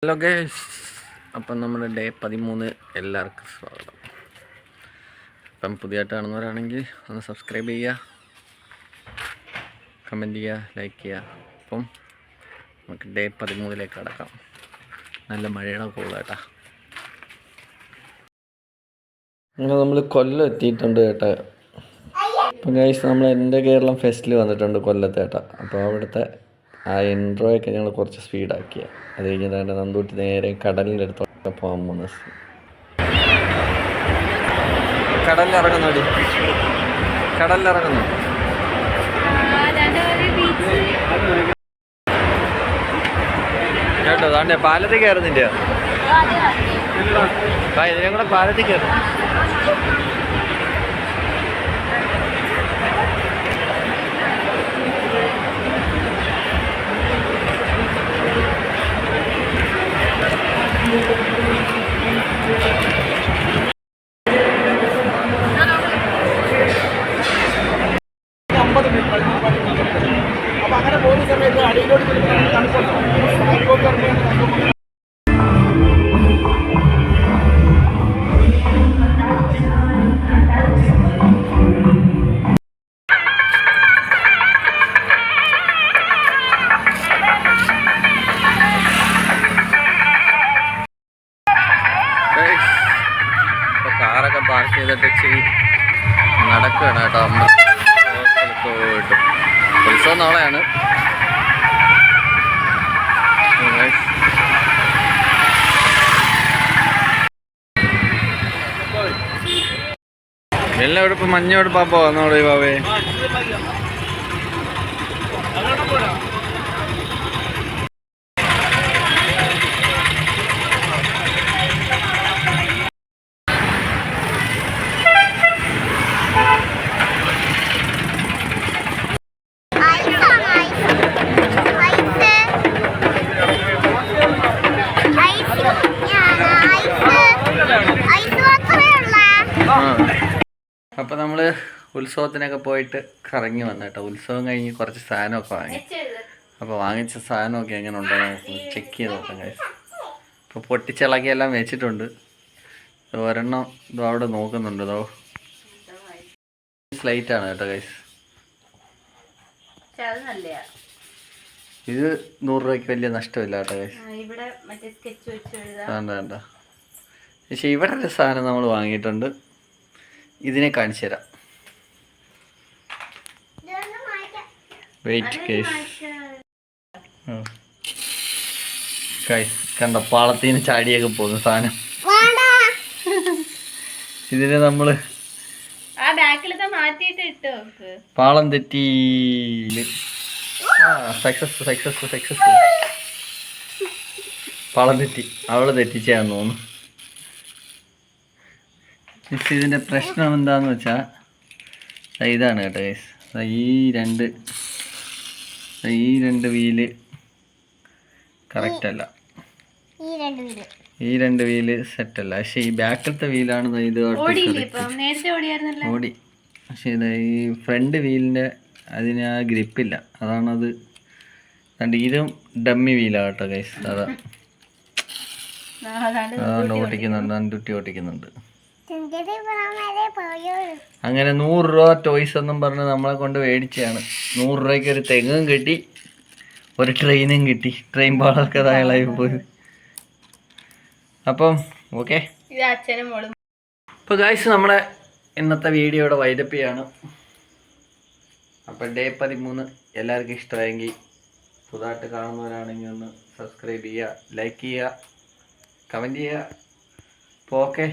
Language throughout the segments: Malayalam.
ഹലോ ഗൈസ്, അപ്പം നമ്മുടെ ഡേ 13 എല്ലാവർക്കും സ്വാഗതം. അപ്പം പുതിയതായിട്ട് കാണുന്നവരാണെങ്കിൽ ഒന്ന് സബ്സ്ക്രൈബ് ചെയ്യുക, കമൻറ്റ് ചെയ്യുക, ലൈക്ക് ചെയ്യുക. അപ്പം നമുക്ക് ഡേ 13 കടക്കാം. നല്ല മഴയുടെ കൂടാട്ടാ. അങ്ങനെ നമ്മൾ കൊല്ലം എത്തിയിട്ടുണ്ട് കേട്ടോ. അപ്പം ഗൈസ്, നമ്മൾ എൻ്റെ കേരളം ഫെസ്റ്റിൽ വന്നിട്ടുണ്ട് കൊല്ലത്തേട്ടാ. അപ്പോൾ അവിടുത്തെ ആ ഇൻട്രോയൊക്കെ ഞങ്ങൾ കുറച്ച് സ്പീഡാക്കിയ. അത് കഴിഞ്ഞിട്ട് നന്ദൂട്ടി നേരെ കടലിൻ്റെ അടുത്തൊക്കെ പോകാൻ പോകുന്നത്. കടലിലിറങ്ങുന്നു കേട്ടോ. താണ്ടെ പാലത്തിൽ കയറുന്നില്ല. ഇതിനെ കൂടെ പാലത്തിൽ കയറും. അപ്പൊ അങ്ങനെ പോകുന്ന സമയത്ത് അടിയിലോട്ട് കാറൊക്കെ പാർക്ക് ചെയ്തിട്ട് ഇച്ചിരി നടക്കുകയാണ് കേട്ടോ. പോയിട്ട് ഉത്സവം നാളെയാണ്. എല്ലാം എടുപ്പ് മഞ്ഞോടുപ്പാ പോന്നോളൂ ബാബേ. അപ്പോൾ നമ്മൾ ഉത്സവത്തിനൊക്കെ പോയിട്ട് കറങ്ങി വന്നു കേട്ടോ. ഉത്സവം കഴിഞ്ഞ് കുറച്ച് സാധനമൊക്കെ വാങ്ങി. അപ്പോൾ വാങ്ങിച്ച സാധനമൊക്കെ എങ്ങനെ ഉണ്ടോ നമുക്ക് ചെക്ക് ചെയ്ത് നോക്കാം ഗൈസ്. ഇപ്പോൾ പൊട്ടിച്ചിളക്കിയെല്ലാം വെച്ചിട്ടുണ്ട്. ഒരെണ്ണം ഇതോ അവിടെ നോക്കുന്നുണ്ട്. ഇതോ സ്ലൈറ്റാണ് കേട്ടോ ഗൈസ്. ഇത് 100 രൂപയ്ക്ക് വലിയ നഷ്ടമില്ല കേട്ടോ ഗൈസ്. വേണ്ട. പക്ഷേ ഇവിടെ ഒരു സാധനം നമ്മൾ വാങ്ങിയിട്ടുണ്ട്. ഇതിനെ കാണിച്ചു തരാം. വെയിറ്റ് ഗൈസ് കണ്ട പാളത്തിന് ചാടിയൊക്കെ പോകുന്ന സാധനം. ഇതിനെ നമ്മള് പാളം തെറ്റി. സക്സസ്. പാളം തെറ്റി. അവള് തെറ്റിച്ചാന്ന് തോന്നുന്നു. ഇതിൻ്റെ പ്രശ്നം എന്താണെന്ന് വെച്ചാൽ ഇതാണ് കേട്ടോ ഗൈസ്. ഈ രണ്ട് വീല് കറക്റ്റ് അല്ല. ഈ രണ്ട് വീല് സെറ്റല്ല. പക്ഷെ ഈ ബാക്കിലത്തെ വീലാണ് ഇത് ഓടി. പക്ഷെ ഇത് ഈ ഫ്രണ്ട് വീലിൻ്റെ അതിന് ആ ഗ്രിപ്പില്ല. അതാണത്. ഇതും ഡമ്മി വീലാണ് കേട്ടോ ഗൈസ്. അതാണ് ഓട്ടിക്കുന്നുണ്ട്. നന്ദുട്ടി ഓട്ടിക്കുന്നുണ്ട്. അങ്ങനെ 100 രൂപ ടോയ്സ് എന്നും പറഞ്ഞ് നമ്മളെ കൊണ്ട് മേടിച്ചാണ്. 100 രൂപയ്ക്ക് ഒരു തെങ്ങും കിട്ടി, ഒരു ട്രെയിനും കിട്ടി. ട്രെയിൻ പാളൊക്കെ അയാളായി പോയി. അപ്പം ഓക്കെ. അപ്പോൾ ഗൈസ്, നമ്മുടെ ഇന്നത്തെ വീഡിയോയുടെ വൈൻഡപ്പ് ചെയ്യാണ്. അപ്പം ഡേ 13 എല്ലാവർക്കും ഇഷ്ടമായെങ്കിൽ പുതുതായിട്ട് കാണുന്നവരാണെങ്കിൽ ഒന്ന് സബ്സ്ക്രൈബ് ചെയ്യുക, ലൈക്ക് ചെയ്യുക, കമൻറ്റ് ചെയ്യുക. അപ്പോൾ ഓക്കെ.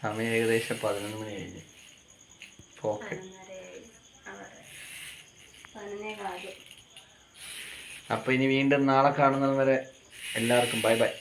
സമയം ഏകദേശം 11 മണി കഴിഞ്ഞ്. ഓക്കെ. അപ്പോൾ ഇനി വീണ്ടും നാളെ കാണുന്നത് വരെ എല്ലാവർക്കും ബൈ ബൈ.